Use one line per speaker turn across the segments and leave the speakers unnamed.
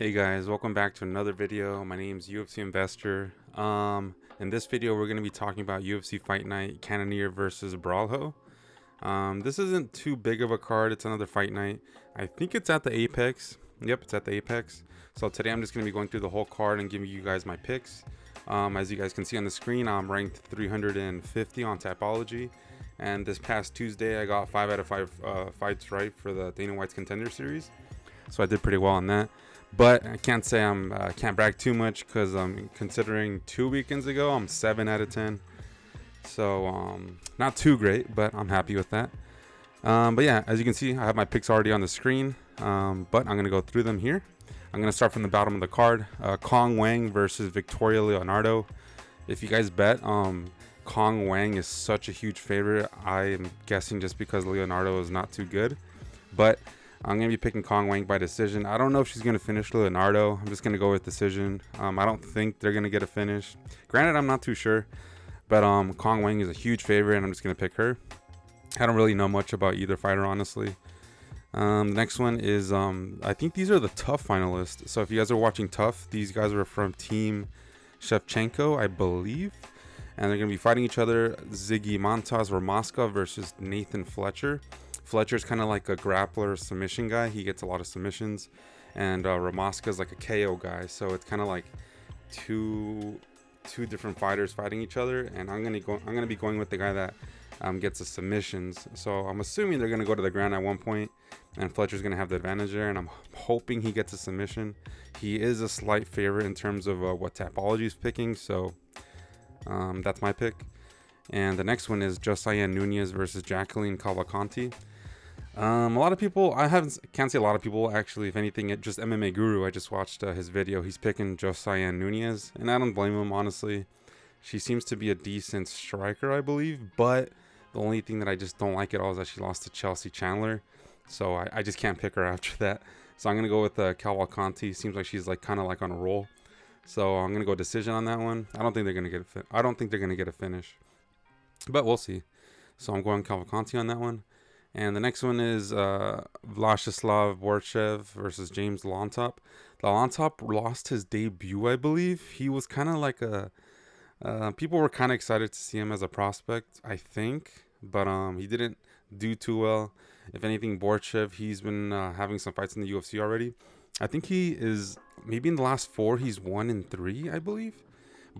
Hey guys, welcome back to another video. My name is UFC Investor. In this video, we're going to be talking about UFC Fight Night, Cannonier versus Borralho. This isn't too big of a card. It's another fight night. I think it's at the Apex. Yep, it's at the Apex. So today I'm just going to be going through the whole card and giving you guys my picks. As you guys can see on the screen, I'm ranked 350 on Tapology. And this past Tuesday, I got 5 out of 5 fights right for the Dana White's Contender series. So I did pretty well on that. But I can't say can't brag too much because considering 2 weekends ago, I'm 7 out of 10. So not too great, but I'm happy with that. But yeah, as you can see, I have my picks already on the screen. But I'm gonna go through them here. I'm gonna start from the bottom of the card. Kong Wang versus Victoria Leonardo. If you guys bet, Kong Wang is such a huge favorite. I am guessing just because Leonardo is not too good, but I'm going to be picking Kong Wang by decision. I don't know if she's going to finish Leonardo. I'm just going to go with decision. I don't think they're going to get a finish. Granted, I'm not too sure. But Kong Wang is a huge favorite, and I'm just going to pick her. I don't really know much about either fighter, honestly. The next one is, I think these are the TUF finalists. So if you guys are watching TUF, these guys are from Team Shevchenko, I believe. And they're going to be fighting each other. Ziggy Montas Ramoska versus Nathan Fletcher. Fletcher's kind of like a grappler submission guy. He gets a lot of submissions, and Ramoska's like a KO guy. So it's kind of like two different fighters fighting each other. And I'm gonna be going with the guy that gets the submissions. So I'm assuming they're gonna go to the ground at one point, and Fletcher's gonna have the advantage there. And I'm hoping he gets a submission. He is a slight favorite in terms of what Tapology is picking. So that's my pick. And the next one is Josiah Nunez versus Jacqueline Cavalcanti. A lot of people, can't say a lot of people actually. If anything, it just MMA Guru. I just watched his video. He's picking Josiah Nunez, and I don't blame him, honestly. She seems to be a decent striker, I believe, but the only thing that I just don't like at all is that she lost to Chelsea Chandler. So I just can't pick her after that. So I'm gonna go with Cavalcanti. Seems like she's kind of on a roll. So I'm gonna go decision on that one. I don't think they're gonna get a finish, but we'll see. So I'm going Cavalcanti on that one. And the next one is Vyacheslav Borchev versus James Lontop. The Lontop lost his debut, I believe. He was kind of like people were kind of excited to see him as a prospect, I think. But he didn't do too well. If anything, Borchev, he's been having some fights in the UFC already. I think he is, maybe in the last 4, he's 1-3, I believe.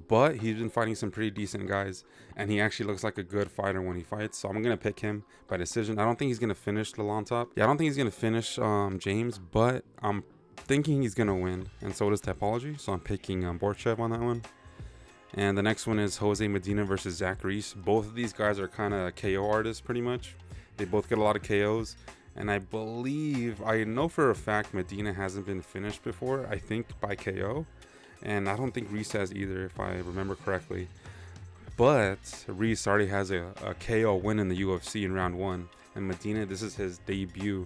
But he's been fighting some pretty decent guys, and he actually looks like a good fighter when he fights. So I'm gonna pick him by decision. I don't think he's gonna finish the long top. Yeah, I don't think he's gonna finish James, but I'm thinking he's gonna win, and so does Tapology. So I'm picking Borchev on that one. And the next one is Jose Medina versus Zach Reese. Both of these guys are kind of KO artists, pretty much. They both get a lot of KOs, and I know for a fact Medina hasn't been finished before. I think by KO. And I don't think Reese has either, if I remember correctly. But Reese already has a KO win in the UFC in round 1. And Medina, this is his debut.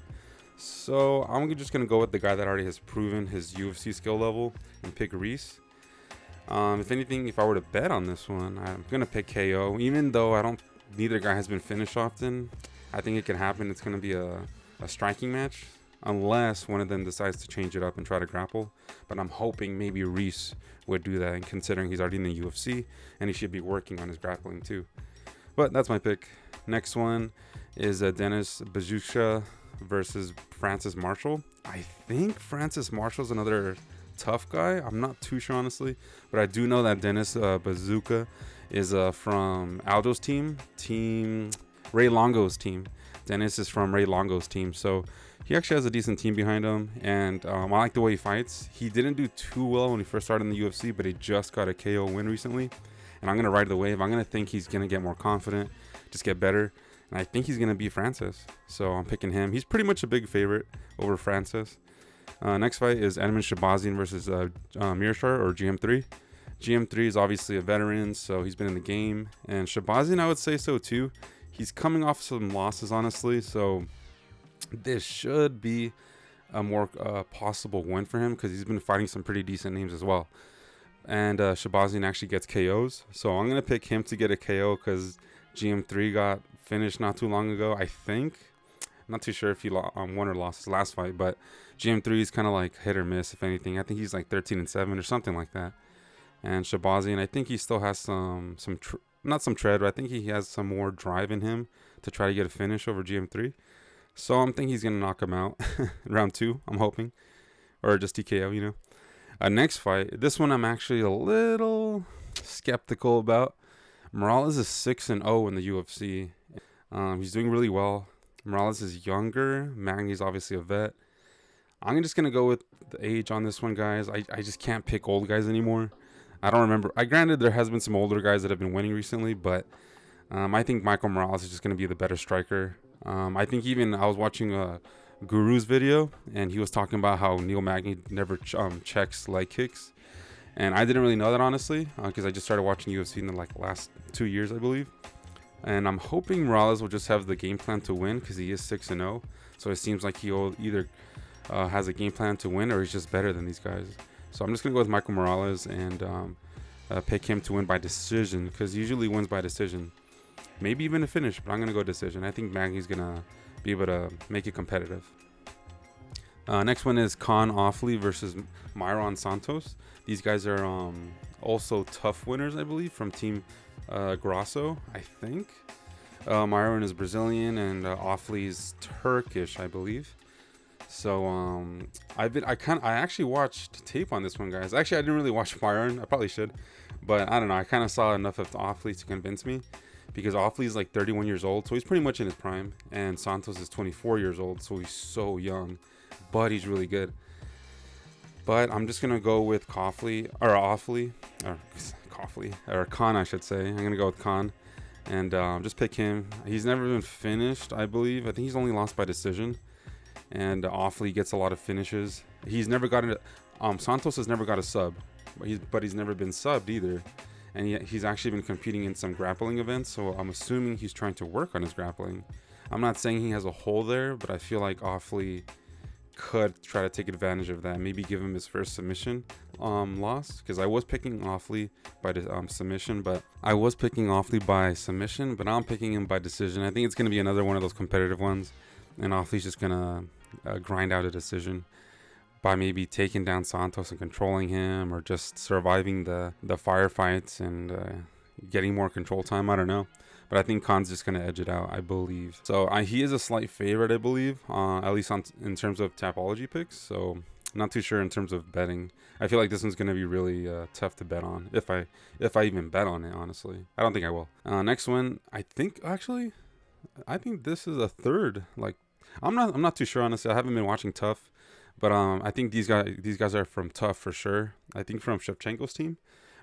So I'm just going to go with the guy that already has proven his UFC skill level and pick Reese. If anything, if I were to bet on this one, I'm going to pick KO. Even though neither guy has been finished often, I think it can happen. It's going to be a striking match, unless one of them decides to change it up and try to grapple. But I'm hoping maybe Reese would do that, and considering he's already in the UFC, and he should be working on his grappling too. But that's my pick. Next one is Denis Bazooka versus Francis Marshall. I think Francis Marshall's another tough guy. I'm not too sure, honestly. But I do know that Denis Bazooka is from Aldo's team Ray Longo's team. Dennis is from Ray Longo's team, so he actually has a decent team behind him, and I like the way he fights. He didn't do too well when he first started in the UFC, but he just got a KO win recently, and I'm going to ride the wave. I'm going to think he's going to get more confident, just get better, and I think he's going to beat Francis, so I'm picking him. He's pretty much a big favorite over Francis. Next fight is Edmund Shabazian versus Mearshar, or GM3. GM3 is obviously a veteran, so he's been in the game, and Shabazian, I would say so too. He's coming off some losses, honestly, so this should be a more possible win for him because he's been fighting some pretty decent names as well. And Shabazian actually gets KOs, so I'm going to pick him to get a KO because GM3 got finished not too long ago, I think. not too sure if he won or lost his last fight, but GM3 is kind of like hit or miss, if anything. I think he's like 13-7 or something like that. And Shabazian, I think he still has not some tread, but I think he has some more drive in him to try to get a finish over GM3. So I'm thinking he's going to knock him out round 2, I'm hoping. Or just TKO, you know. Next fight, this one I'm actually a little skeptical about. Morales is 6-0 in the UFC. He's doing really well. Morales is younger. Magny's obviously a vet. I'm just going to go with the age on this one, guys. I just can't pick old guys anymore. I don't remember. Granted, there has been some older guys that have been winning recently, but I think Michael Morales is just going to be the better striker. I think even I was watching a Guru's video, and he was talking about how Neil Magny never checks leg kicks. And I didn't really know that, honestly, because I just started watching UFC in the last 2 years, I believe. And I'm hoping Morales will just have the game plan to win, because he is 6-0. So it seems like he'll either has a game plan to win, or he's just better than these guys. So I'm just going to go with Michael Morales and pick him to win by decision, because he usually wins by decision. Maybe even a finish, but I'm going to go decision. I think Magny's going to be able to make it competitive. Next one is Con Offley versus Myron Santos. These guys are also tough winners, I believe, from Team Grosso, I think. Myron is Brazilian and Offley's Turkish, I believe. So I actually watched tape on this one, guys. Actually, I didn't really watch Myron. I probably should, but I don't know. I kind of saw enough of Offley to convince me, because Offley's like 31 years old, so he's pretty much in his prime, and Santos is 24 years old, so he's so young, but he's really good. But I'm just gonna go with Con, I should say. I'm gonna go with Con, and just pick him. He's never been finished, I believe. I think he's only lost by decision. And Offley gets a lot of finishes. He's never gotten Santos has never got a sub, but he's never been subbed either. And he's actually been competing in some grappling events, so I'm assuming he's trying to work on his grappling. I'm not saying he has a hole there, but I feel like Offley could try to take advantage of that. Maybe give him his first submission loss, because I was picking Offley by submission, but now I'm picking him by decision. I think it's going to be another one of those competitive ones, and Offley's just going to grind out a decision by maybe taking down Santos and controlling him, or just surviving the firefights and getting more control time. I don't know. But I think Khan's just going to edge it out, I believe. So he is a slight favorite, I believe, at least in terms of Tapology picks. So not too sure in terms of betting. I feel like this one's going to be really tough to bet on, if I even bet on it, honestly. I don't think I will. Next one, I think this is a third. I'm not too sure, honestly. I haven't been watching Tough, but I think these guys are from Tough for sure. I think from Shevchenko's team.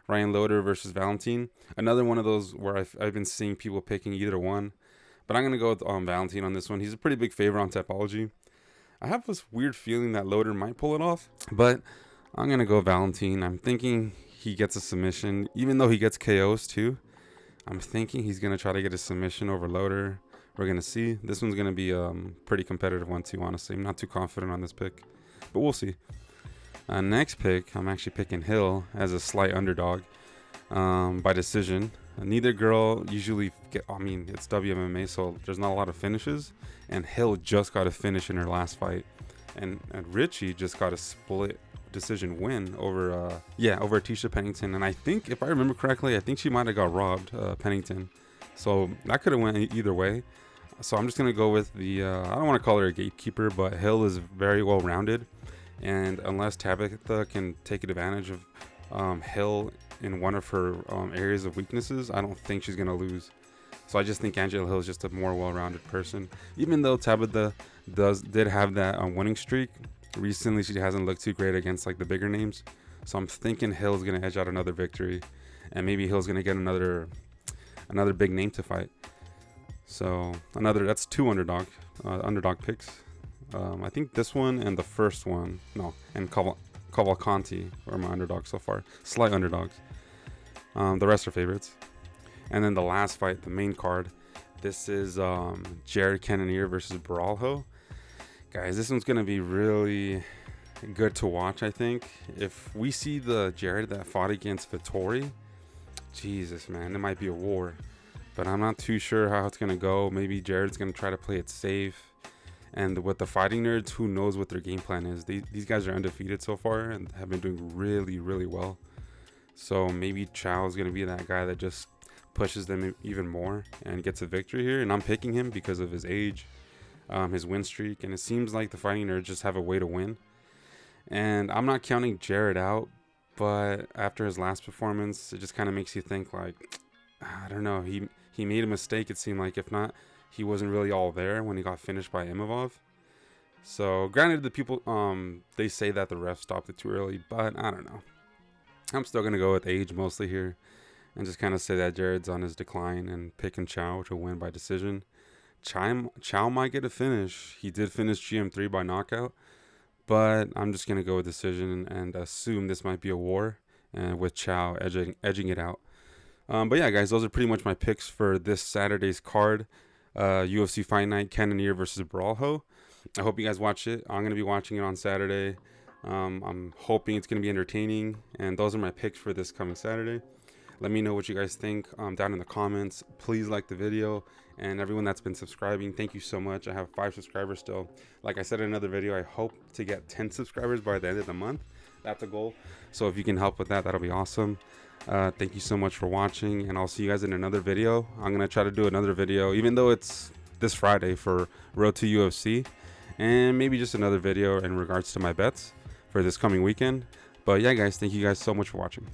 Ryan Loder versus Valentin. Another one of those where I've been seeing people picking either one. But I'm going to go with Valentin on this one. He's a pretty big favorite on Tapology. I have this weird feeling that Loder might pull it off, but I'm going to go Valentin. I'm thinking he gets a submission, even though he gets KOs too. I'm thinking he's going to try to get a submission over Loder. We're going to see. This one's going to be a pretty competitive one too, honestly. I'm not too confident on this pick, but we'll see. Next pick, I'm actually picking Hill as a slight underdog by decision. Neither girl usually it's WMMA, so there's not a lot of finishes. And Hill just got a finish in her last fight. And Richie just got a split decision win over Tisha Pennington. And I think, if I remember correctly, I think she might have got robbed, Pennington. So that could have went either way. So I'm just going to go with I don't want to call her a gatekeeper, but Hill is very well rounded. And unless Tabitha can take advantage of Hill in one of her areas of weaknesses, I don't think she's going to lose. So I just think Angela Hill is just a more well-rounded person. Even though Tabitha did have that winning streak, recently she hasn't looked too great against the bigger names. So I'm thinking Hill is going to edge out another victory. And maybe Hill's going to get another big name to fight. So that's two underdog picks. I think this one and the first one, and Cavalcanti are my underdogs so far. Slight underdogs. The rest are favorites. And then the last fight, the main card, this is Jared Cannonier versus Borralho. Guys, this one's going to be really good to watch, I think. If we see the Jared that fought against Vittori, Jesus, man, it might be a war. But I'm not too sure how it's going to go. Maybe Jared's going to try to play it safe. And with the Fighting Nerds, who knows what their game plan is? These guys are undefeated so far and have been doing really, really well. So maybe Chow is going to be that guy that just pushes them even more and gets a victory here. And I'm picking him because of his age, his win streak. And it seems like the Fighting Nerds just have a way to win. And I'm not counting Jared out, but after his last performance, it just kind of makes you think like, I don't know, he made a mistake. It seemed like, if not, he wasn't really all there when he got finished by Imavov. So granted, the people they say that the ref stopped it too early, but I don't know. I'm still gonna go with age mostly here, and just kind of say that Jared's on his decline and picking Chow to win by decision. Chow might get a finish. He did finish GM3 by knockout, but I'm just gonna go with decision and assume this might be a war, and with Chow edging it out. But yeah, guys, those are pretty much my picks for this Saturday's card. UFC Fight Night, Cannonier versus Borralho. I hope you guys watch it. I'm going to be watching it on Saturday. I'm hoping it's going to be entertaining. And those are my picks for this coming Saturday. Let me know what you guys think down in the comments. Please like the video. And everyone that's been subscribing, thank you so much. I have 5 subscribers still. Like I said in another video, I hope to get 10 subscribers by the end of the month. That's a goal. So if you can help with that, that'll be awesome. Thank you so much for watching, and I'll see you guys in another video. I'm gonna try to do another video, even though it's this Friday, for Road to UFC, and maybe just another video in regards to my bets for this coming weekend. But yeah, guys, thank you guys so much for watching.